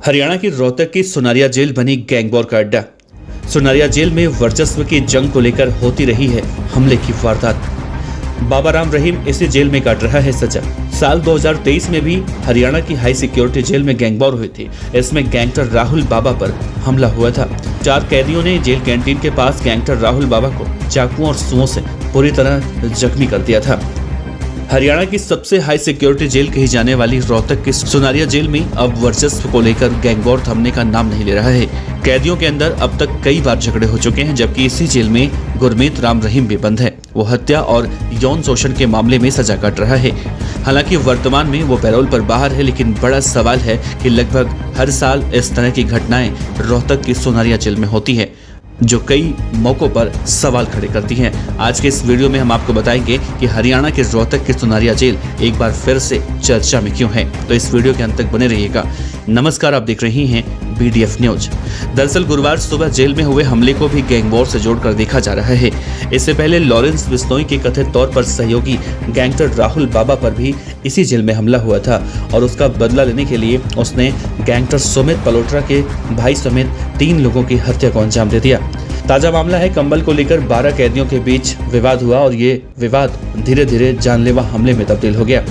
हरियाणा की रोहतक की सुनारिया जेल बनी गैंगवॉर का अड्डा। सुनारिया जेल में वर्चस्व की जंग को लेकर होती रही है हमले की वारदात। बाबा राम रहीम इसी जेल में काट रहा है सजा। साल 2023 में भी हरियाणा की हाई सिक्योरिटी जेल में गैंगवॉर हुई थी। इसमें गैंगस्टर राहुल बाबा पर हमला हुआ था। 4 कैदियों ने जेल कैंटीन के पास गैंगस्टर राहुल बाबा को चाकुओं और सुओं से पूरी तरह जख्मी कर दिया था। हरियाणा की सबसे हाई सिक्योरिटी जेल कही जाने वाली रोहतक की सुनारिया जेल में अब वर्चस्व को लेकर गैंगवॉर थमने का नाम नहीं ले रहा है। कैदियों के अंदर अब तक कई बार झगड़े हो चुके हैं, जबकि इसी जेल में गुरमीत राम रहीम भी बंद है। वो हत्या और यौन शोषण के मामले में सजा काट रहा है। हालांकि वर्तमान में वो पैरोल पर बाहर है, लेकिन बड़ा सवाल है कि लगभग हर साल इस तरह की घटनाएं रोहतक की सुनारिया जेल में होती है, जो कई मौकों पर सवाल खड़े करती हैं। आज के इस वीडियो में हम आपको बताएंगे कि हरियाणा के रोहतक की सुनारिया जेल एक बार फिर से चर्चा में क्यों है। तो इस वीडियो के अंत तक बने रहिएगा। नमस्कार, आप देख रहे हैं BDF न्यूज। दरअसल गुरुवार सुबह जेल में हुए हमले को भी गैंगवॉर से जोड़कर देखा जा रहा है। इससे पहले लॉरेंस बिश्नोई के कथित तौर पर सहयोगी गैंगस्टर राहुल बाबा पर भी इसी जेल में हमला हुआ था और उसका बदला लेने के लिए उसने गैंगस्टर सुमित पलोट्रा के भाई समेत 3 लोगों की हत्या को अंजाम दे दिया। ताजा मामला है, कंबल को लेकर 12 कैदियों के बीच विवाद हुआ और ये विवाद धीरे धीरे जानलेवा हमले में तब्दील हो गया।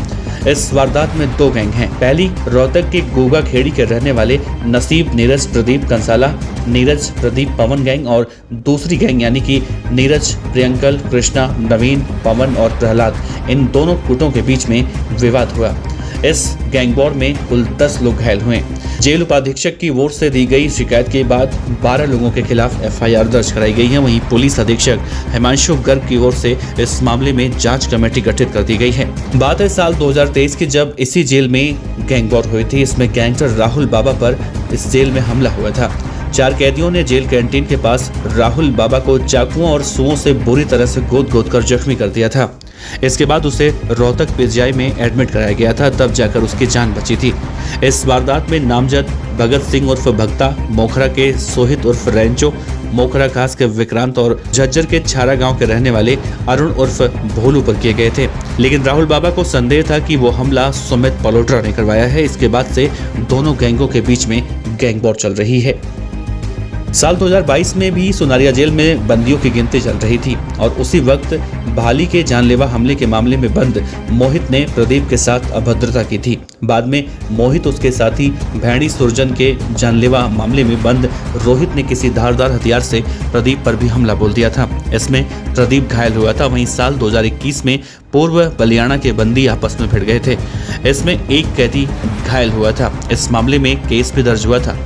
इस वारदात में 2 गैंग हैं। पहली रोहतक के गोगा खेड़ी के रहने वाले नसीब नीरज प्रदीप कंसाला नीरज प्रदीप पवन गैंग, और दूसरी गैंग यानी कि नीरज प्रियंकल कृष्णा नवीन पवन और प्रहलाद, इन दोनों गुटों के बीच में विवाद हुआ। इस गैंगवॉर में कुल 10 लोग घायल हुए। जेल उपाधीक्षक की ओर से दी गई शिकायत के बाद 12 लोगों के खिलाफ FIR दर्ज कराई गई है। वहीं पुलिस अधीक्षक हिमांशु गर्ग की ओर से इस मामले में जांच कमेटी गठित कर दी गई है। बात है साल 2023 की, जब इसी जेल में गैंगवॉर हुई थी। इसमें गैंगस्टर राहुल बाबा पर इस जेल में हमला हुआ था। 4 कैदियों ने जेल कैंटीन के पास राहुल बाबा को चाकुओं और सुओं से बुरी तरह से गोद कर जख्मी कर दिया था। इसके बाद उसे रोहतक PGI में एडमिट कराया गया था, तब जाकर उसकी जान बची थी। इस वारदात में नामजद भगत सिंह उर्फ भक्ता, मोखरा के सोहित उर्फ रेंचो, मोखरा खास के विक्रांत और झज्जर के छारा गांव के रहने वाले अरुण उर्फ भोलू पर किए गए थे। लेकिन राहुल बाबा को संदेह था कि वो हमला सुमित पलोट्रा ने करवाया है। इसके बाद से दोनों गैंगों के बीच में गैंगवॉर चल रही है। साल 2022 में भी सुनारिया जेल में बंदियों की गिनती चल रही थी और उसी वक्त भाली के जानलेवा हमले के मामले में बंद मोहित ने प्रदीप के साथ अभद्रता की थी। बाद में मोहित उसके साथी भैणी सुरजन के जानलेवा मामले में बंद रोहित ने किसी धारदार हथियार से प्रदीप पर भी हमला बोल दिया था। इसमें प्रदीप घायल हुआ था। वहीं साल 2021 में पूर्व बलियाना के बंदी आपस में भिड़ गए थे। इसमें एक कैदी घायल हुआ था। इस मामले में केस भी दर्ज हुआ था।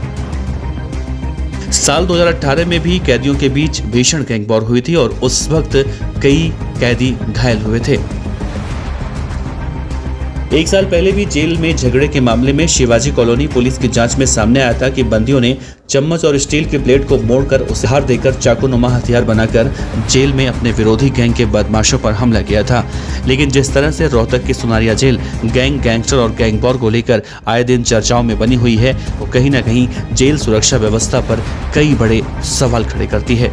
साल 2018 में भी कैदियों के बीच भीषण गैंगवॉर हुई थी और उस वक्त कई कैदी घायल हुए थे। 1 साल पहले भी जेल में झगड़े के मामले में शिवाजी कॉलोनी पुलिस की जांच में सामने आया था कि बंदियों ने चम्मच और स्टील की प्लेट को मोड़कर उसे हार देकर चाकूनुमा हथियार बनाकर जेल में अपने विरोधी गैंग के बदमाशों पर हमला किया था। लेकिन जिस तरह से रोहतक की सुनारिया जेल गैंगस्टर और गैंगवॉर को लेकर आए दिन चर्चाओं में बनी हुई है, वो कहीं ना कहीं जेल सुरक्षा व्यवस्था पर कई बड़े सवाल खड़े करती है।